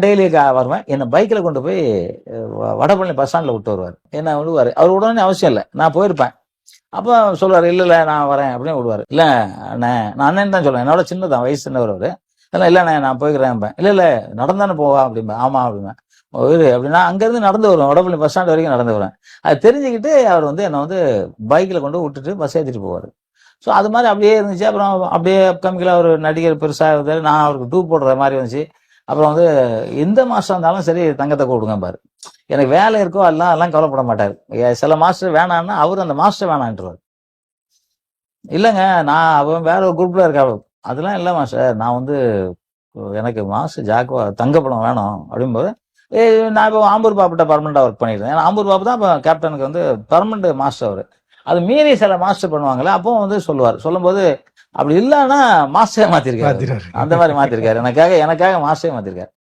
Daily வருவேன். என்னை பைக்கில் கொண்டு போய் வடபழனி பஸ் ஸ்டாண்டில் விட்டு வருவார். என்ன விடுவார். அவர் விடணும்னு அவசியம் இல்லை, நான் போயிருப்பேன். அப்போ சொல்லுவார், இல்லை நான் வரேன் அப்படின்னு விடுவார். இல்லை அண்ணே, நான் அண்ணன் தான் சொல்லுவேன், என்னோட சின்னதான், வயசு சின்னவர் அவர். இல்லைண்ணே நான் போய்க்கிறேன். இல்லை நடந்தானே போவா அப்படிம்பேன். ஆமாம் அப்படிம்பேன். அப்படின்னா அங்கேருந்து நடந்து வருவேன், வடபழனி பஸ் ஸ்டாண்ட் வரைக்கும் நடந்து வருவேன். அது தெரிஞ்சுக்கிட்டு அவர் என்னை பைக்கில் கொண்டு விட்டுட்டு பஸ் ஏற்றிட்டு போவார். ஸோ அது மாதிரி அப்படியே இருந்துச்சு. அப்புறம் அப்படியே அப்கமிங்கில் ஒரு நடிகர் பெருசாக இருந்தார். நான் அவருக்கு டூ போடுற மாதிரி வந்துச்சு. அப்புறம் எந்த மாஸ்டர் இருந்தாலும் சரி தங்கத்தை கூப்பிடுங்க பாரு, எனக்கு வேலை இருக்கோ எல்லாம் கவலைப்பட மாட்டார். சில மாஸ்டர் வேணான்னா அவர் அந்த மாஸ்டர் வேணான்ட்டுருவார். இல்லைங்க நான் அவன் வேற ஒரு குரூப்ல இருக்கா, அதெல்லாம் இல்லை மாஸ்டர், நான் எனக்கு மாஸ்டர் ஜாக்குவா தங்கப்படம் வேணும் அப்படிங்கும்போது, நான் இப்போ ஆம்பூர் பாப்பிட்ட பர்மனெண்டாக ஒர்க் பண்ணியிருந்தேன். ஏன்னா ஆம்பூர் பாப்பு தான் இப்போ கேப்டனுக்கு பர்மனெண்ட் மாஸ்டர் அவர். அது மீறி சில மாஸ்டர் பண்ணுவாங்களே, அப்போ சொல்லுவார். சொல்லும்போது அப்படி இல்லைன்னா மாஸ்டரே மாத்திருக்காரு, அந்த மாதிரி மாத்திருக்காரு. எனக்காக மாஸ்டரே மாத்திருக்காரு.